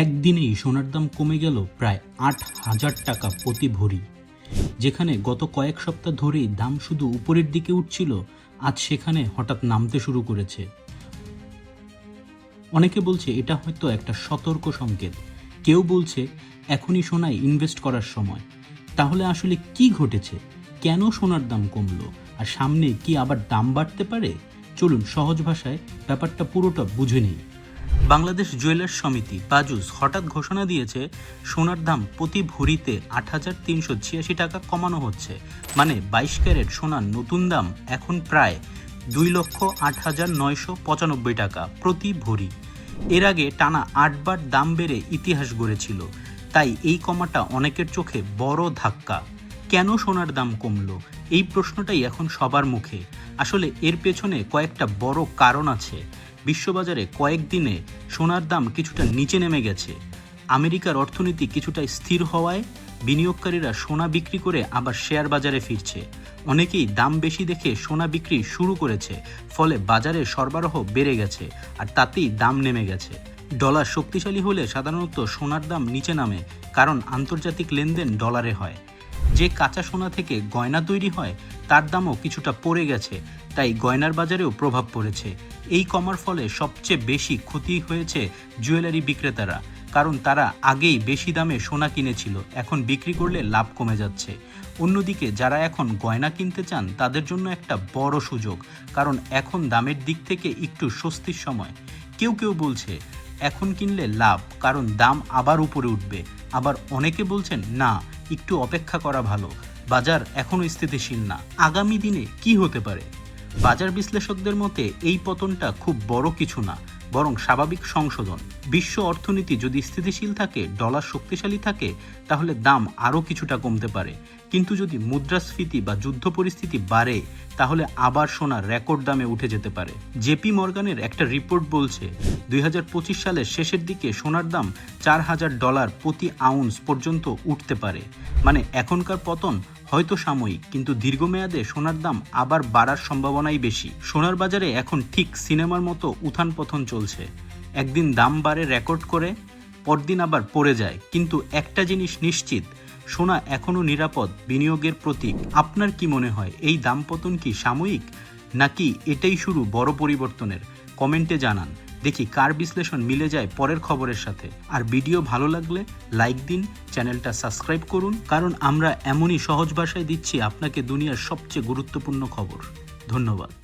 একদিনেই সোনার দাম কমে গেল প্রায় ৮,০০০ টাকা প্রতি ভরি। যেখানে গত কয়েক সপ্তাহ ধরেই দাম শুধু উপরের দিকে উঠছিল, আজ সেখানে হঠাৎ নামতে শুরু করেছে। অনেকে বলছে এটা হয়তো একটা সতর্ক সংকেত, কেউ বলছে এখনই সোনায় ইনভেস্ট করার সময়। তাহলে আসলে কি ঘটেছে? কেন সোনার দাম কমলো? আর সামনে কি আবার দাম বাড়তে পারে? চলুন সহজ ভাষায় ব্যাপারটা পুরোটা বুঝে নিই। বাংলাদেশ জুয়েলার্স সমিতি বাজুস হঠাৎ ঘোষণা দিয়েছে সোনার দাম প্রতি ভরিতে ৮,৩৮৬ টাকা কমানো হচ্ছে। মানে ২২ ক্যারেট সোনার নতুন দাম এখন প্রায় ২,০৮,৯৯৫ টাকা প্রতি ভরি। এর আগে টানা ৮ বার দাম বেড়ে ইতিহাস গড়েছিল, তাই এই কমাটা অনেকের চোখে বড় ধাক্কা। কেন সোনার দাম কমলো, এই প্রশ্নটাই এখন সবার মুখে। আসলে এর পেছনে কয়েকটা বড় কারণ আছে। বিশ্ববাজারে কয়েকদিনে সোনার দাম কিছুটা নিচে নেমে গেছে। আমেরিকার অর্থনীতি কিছুটা স্থির হওয়ায় বিনিয়োগকারীরা সোনা বিক্রি করে আবার শেয়ার বাজারে ফিরছে। অনেকেই দাম বেশি দেখে সোনা বিক্রি শুরু করেছে, ফলে বাজারে সরবরাহ বেড়ে গেছে, আর তাতেই দাম নেমে গেছে। ডলার শক্তিশালী হলে সাধারণত সোনার দাম নিচে নামে, কারণ আন্তর্জাতিক লেনদেন ডলারে হয়। যে কাঁচা সোনা থেকে গয়না তৈরি হয় তার দামও কিছুটা পড়ে গেছে, তাই গয়নার বাজারেও প্রভাব পড়েছে। এই কমার ফলে সবচেয়ে বেশি ক্ষতি হয়েছে জুয়েলারি বিক্রেতারা, কারণ তারা আগেই বেশি দামে সোনা কিনেছিল, এখন বিক্রি করলে লাভ কমে যাচ্ছে। অন্যদিকে যারা এখন গয়না কিনতে চান তাদের জন্য একটা বড় সুযোগ, কারণ এখন দামের দিক থেকে একটু স্বস্তির সময়। কেউ কেউ বলছে এখন কিনলে লাভ, কারণ দাম আবার উপরে উঠবে। আবার অনেকে বলছেন না, একটু অপেক্ষা করা ভালো, বাজার এখনও স্থিতিশীল না। আগামী দিনে কি হতে পারে? বাজার বিশ্লেষকদের মতে এই পতনটা খুব বড় কিছু না, বরং স্বাভাবিক সংশোধন। বিশ্ব অর্থনীতি যদি স্থিতিশীল থাকে, ডলার শক্তিশালী থাকে, তাহলে দাম আরও কিছুটা কমতে পারে। কিন্তু যদি মুদ্রাস্ফীতি বা যুদ্ধ পরিস্থিতি বাড়ে, তাহলে আবার সোনার রেকর্ড দামে উঠে যেতে পারে। জেপি মর্গানের একটা রিপোর্ট বলছে ২০২৫ সালের শেষের দিকে সোনার দাম $৪,০০০ প্রতি আউন্স পর্যন্ত উঠতে পারে। মানে এখনকার পতন হয়তো সাময়িক, কিন্তু দীর্ঘমেয়াদে সোনার দাম আবার বাড়ার সম্ভাবনাই বেশি। সোনার বাজারে এখন ঠিক সিনেমার মতো উত্থান পতন চলছে। একদিন দাম বাড়ে রেকর্ড করে, পরদিন আবার পড়ে যায়। কিন্তু একটা জিনিস নিশ্চিত, সোনা এখনও নিরাপদ বিনিয়োগের প্রতীক। আপনার কি মনে হয়, এই দাম পতন কি সাময়িক, নাকি এটাই শুরু বড় পরিবর্তনের? কমেন্টে জানান, দেখি কার বিশ্লেষণ মিলে যায় পরের খবরের সাথে। আর ভিডিও ভালো লাগলে লাইক দিন, চ্যানেলটা সাবস্ক্রাইব করুন, কারণ আমরা এমনই সহজ ভাষায় দিচ্ছি আপনাকে দুনিয়ার সবচেয়ে গুরুত্বপূর্ণ খবর। ধন্যবাদ।